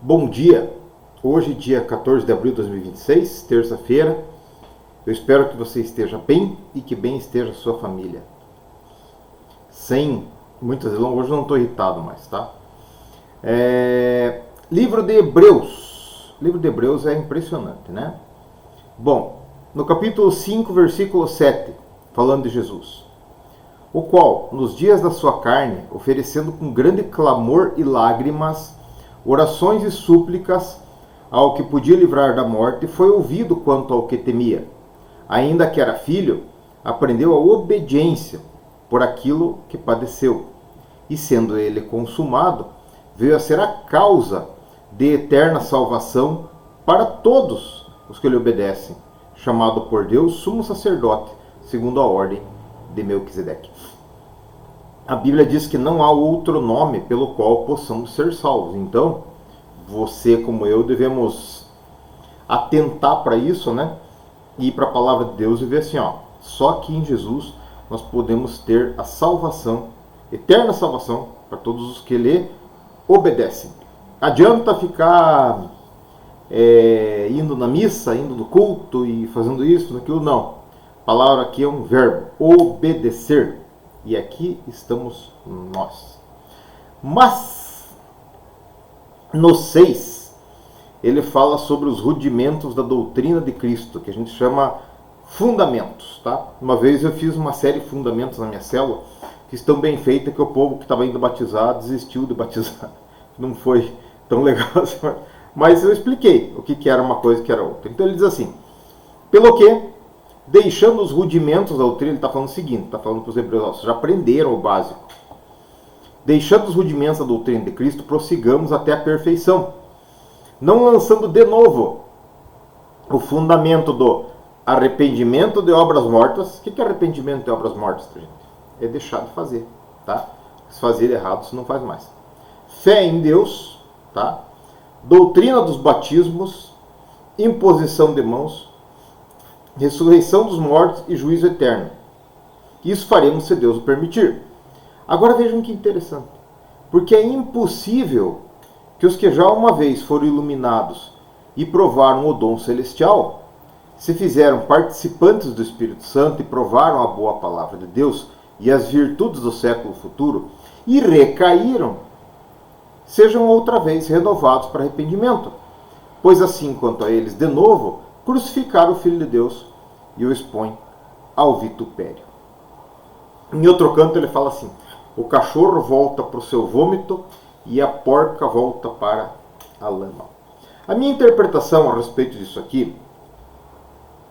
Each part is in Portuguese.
Bom dia, hoje dia 14 de abril de 2026, terça-feira. Eu espero que você esteja bem e que bem esteja a sua família. Sem muitas delongas, hoje eu não estou irritado mais, tá? Livro de Hebreus. O livro de Hebreus é impressionante, né? Bom, no capítulo 5, versículo 7, falando de Jesus. O qual, nos dias da sua carne, oferecendo com grande clamor e lágrimas, orações e súplicas ao que podia livrar da morte, foi ouvido quanto ao que temia. Ainda que era filho, aprendeu a obediência por aquilo que padeceu. E sendo ele consumado, veio a ser a causa de eterna salvação para todos os que lhe obedecem, chamado por Deus sumo sacerdote, segundo a ordem de Melquisedeque. A Bíblia diz que não há outro nome pelo qual possamos ser salvos. Então, você como eu devemos atentar para isso, né? E ir para a palavra de Deus e ver assim, ó, só aqui em Jesus nós podemos ter a salvação, eterna salvação, para todos os que lhe obedecem. Adianta ficar indo na missa, indo no culto e fazendo isso, aquilo, não. A palavra aqui é um verbo, obedecer. E aqui estamos nós. Mas, no 6, ele fala sobre os rudimentos da doutrina de Cristo, que a gente chama fundamentos. Tá? Uma vez eu fiz uma série de fundamentos na minha célula, que estão bem feitas, que o povo que estava indo batizar desistiu de batizar. Não foi tão legal assim, mas eu expliquei o que era uma coisa e o que era outra. Então ele diz assim, pelo que, deixando os rudimentos da doutrina, ele está falando o seguinte, está falando para os hebreus, vocês já aprenderam o básico. Deixando os rudimentos da doutrina de Cristo, prossigamos até a perfeição, não lançando de novo o fundamento do arrependimento de obras mortas. O que é arrependimento de obras mortas, gente? É deixar de fazer, tá? Se fazer errado, você não faz mais. Fé em Deus, tá? Doutrina dos batismos, imposição de mãos, ressurreição dos mortos e juízo eterno. Isso faremos se Deus o permitir. Agora vejam que interessante. Porque é impossível que os que já uma vez foram iluminados e provaram o dom celestial, se fizeram participantes do Espírito Santo e provaram a boa palavra de Deus e as virtudes do século futuro e recaíram, sejam outra vez renovados para arrependimento. Pois assim quanto a eles, de novo, crucificar o Filho de Deus e o expõe ao vitupério. Em outro canto ele fala assim, o cachorro volta para o seu vômito e a porca volta para a lama. A minha interpretação a respeito disso aqui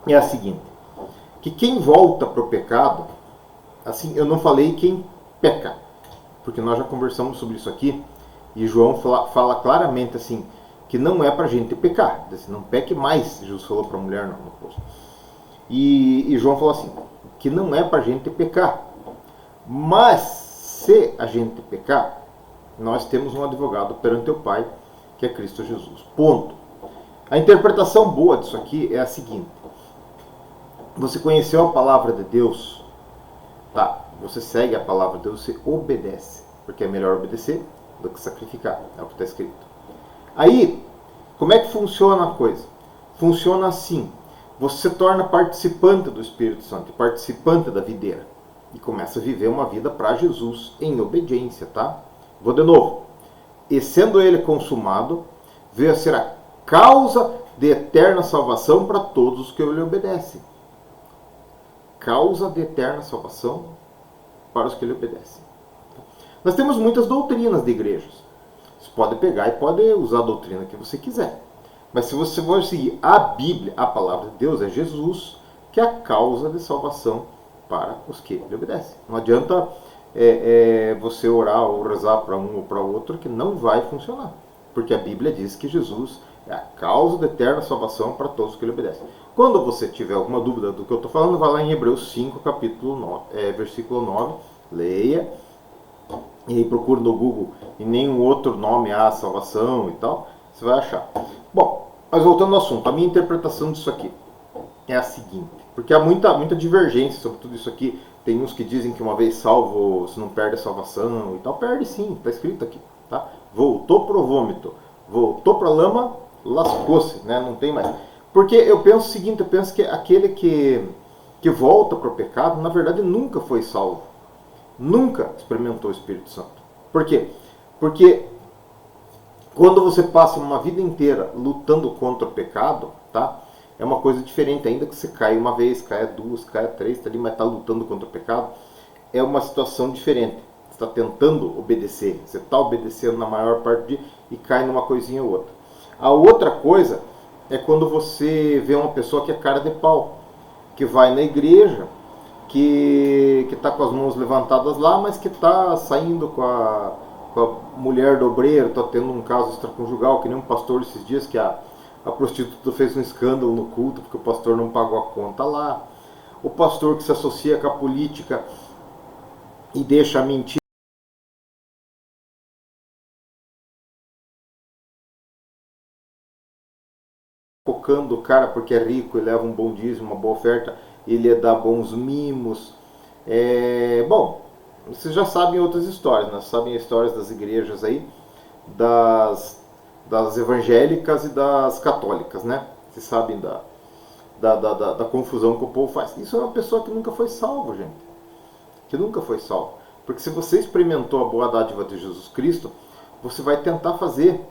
é a seguinte, que quem volta para o pecado, assim, eu não falei quem peca, porque nós já conversamos sobre isso aqui, e João fala claramente assim, que não é para a gente pecar. Não peque mais, Jesus falou para a mulher no poço. E João falou assim, que não é para a gente pecar. Mas, se a gente pecar, nós temos um advogado perante o Pai, que é Cristo Jesus. Ponto. A interpretação boa disso aqui é a seguinte. Você conheceu a palavra de Deus, tá? Você segue a palavra de Deus, você obedece. Porque é melhor obedecer do que sacrificar. É o que está escrito. Aí, como é que funciona a coisa? Funciona assim. Você se torna participante do Espírito Santo, participante da videira. E começa a viver uma vida para Jesus em obediência, tá? Vou de novo. E sendo ele consumado, veio a ser a causa de eterna salvação para todos os que lhe obedecem. Causa de eterna salvação para os que lhe obedecem. Nós temos muitas doutrinas de igrejas. Você pode pegar e pode usar a doutrina que você quiser. Mas se você for seguir a Bíblia, a palavra de Deus, é Jesus que é a causa de salvação para os que lhe obedecem. Não adianta você orar ou rezar para um ou para outro, que não vai funcionar. Porque a Bíblia diz que Jesus é a causa da eterna salvação para todos os que lhe obedecem. Quando você tiver alguma dúvida do que eu estou falando, vai lá em Hebreus 5, capítulo 9, versículo 9, leia. E aí procura no Google e nenhum outro nome salvação e tal, você vai achar. Bom, mas voltando ao assunto, a minha interpretação disso aqui é a seguinte, porque há muita divergência sobre tudo isso aqui. Tem uns que dizem que uma vez salvo, você não perde a salvação e tal. Perde sim, está escrito aqui. Tá? Voltou pro vômito, voltou para a lama, lascou-se, né? Não tem mais. Porque eu penso o seguinte, eu penso que aquele que volta para o pecado, na verdade nunca foi salvo. Nunca experimentou o Espírito Santo. Por quê? Porque quando você passa uma vida inteira lutando contra o pecado, tá? É uma coisa diferente, ainda que você caia uma vez, caia duas, caia três, tá ali, mas está lutando contra o pecado, é uma situação diferente. Você está tentando obedecer, você está obedecendo na maior parte do dia e cai numa coisinha ou outra. A outra coisa é quando você vê uma pessoa que é cara de pau, que vai na igreja, que está com as mãos levantadas lá, mas que está saindo com a mulher do obreiro, está tendo um caso extraconjugal, que nem um pastor esses dias, que a prostituta fez um escândalo no culto porque o pastor não pagou a conta lá. O pastor que se associa com a política e deixa a mentira focando o cara porque é rico e leva um bom dízimo, uma boa oferta, ele ia dar bons mimos. Bom, vocês já sabem outras histórias, né? Sabem histórias das igrejas aí, das evangélicas e das católicas, né? Vocês sabem da confusão que o povo faz. Isso é uma pessoa que nunca foi salvo, gente. Que nunca foi salvo. Porque se você experimentou a boa dádiva de Jesus Cristo, você vai tentar fazer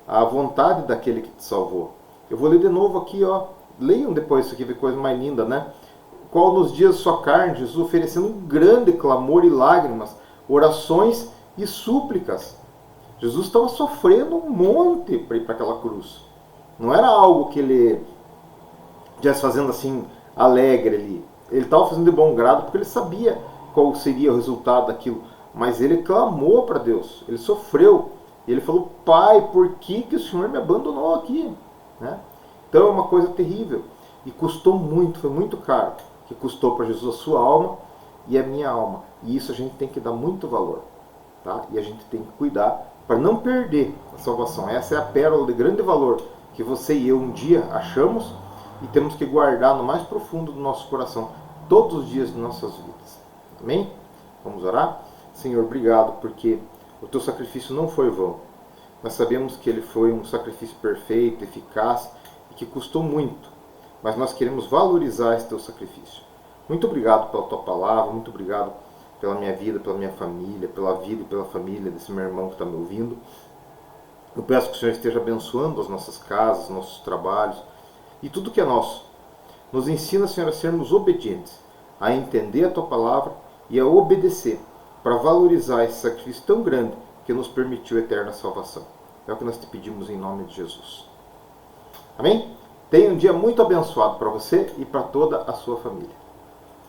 a vontade daquele que te salvou. Eu vou ler de novo aqui, ó. Leiam depois isso aqui, vê coisa mais linda, né? Qual nos dias de sua carne, Jesus oferecendo um grande clamor e lágrimas, orações e súplicas. Jesus estava sofrendo um monte para ir para aquela cruz. Não era algo que ele estivesse fazendo assim, alegre ali. Ele estava fazendo de bom grado porque ele sabia qual seria o resultado daquilo. Mas ele clamou para Deus, ele sofreu. E ele falou, Pai, por que o Senhor me abandonou aqui? Né? Então é uma coisa terrível. E custou muito, foi muito caro. Que custou para Jesus a sua alma e a minha alma. E isso a gente tem que dar muito valor. Tá? E a gente tem que cuidar para não perder a salvação. Essa é a pérola de grande valor que você e eu um dia achamos e temos que guardar no mais profundo do nosso coração todos os dias de nossas vidas. Amém? Vamos orar? Senhor, obrigado porque o teu sacrifício não foi vão. Nós sabemos que ele foi um sacrifício perfeito, eficaz e que custou muito. Mas nós queremos valorizar esse teu sacrifício. Muito obrigado pela tua palavra, muito obrigado pela minha vida, pela minha família, pela vida e pela família desse meu irmão que está me ouvindo. Eu peço que o Senhor esteja abençoando as nossas casas, nossos trabalhos e tudo que é nosso. Nos ensina, Senhor, a sermos obedientes, a entender a tua palavra e a obedecer, para valorizar esse sacrifício tão grande que nos permitiu a eterna salvação. É o que nós te pedimos em nome de Jesus. Amém? Tenha um dia muito abençoado para você e para toda a sua família.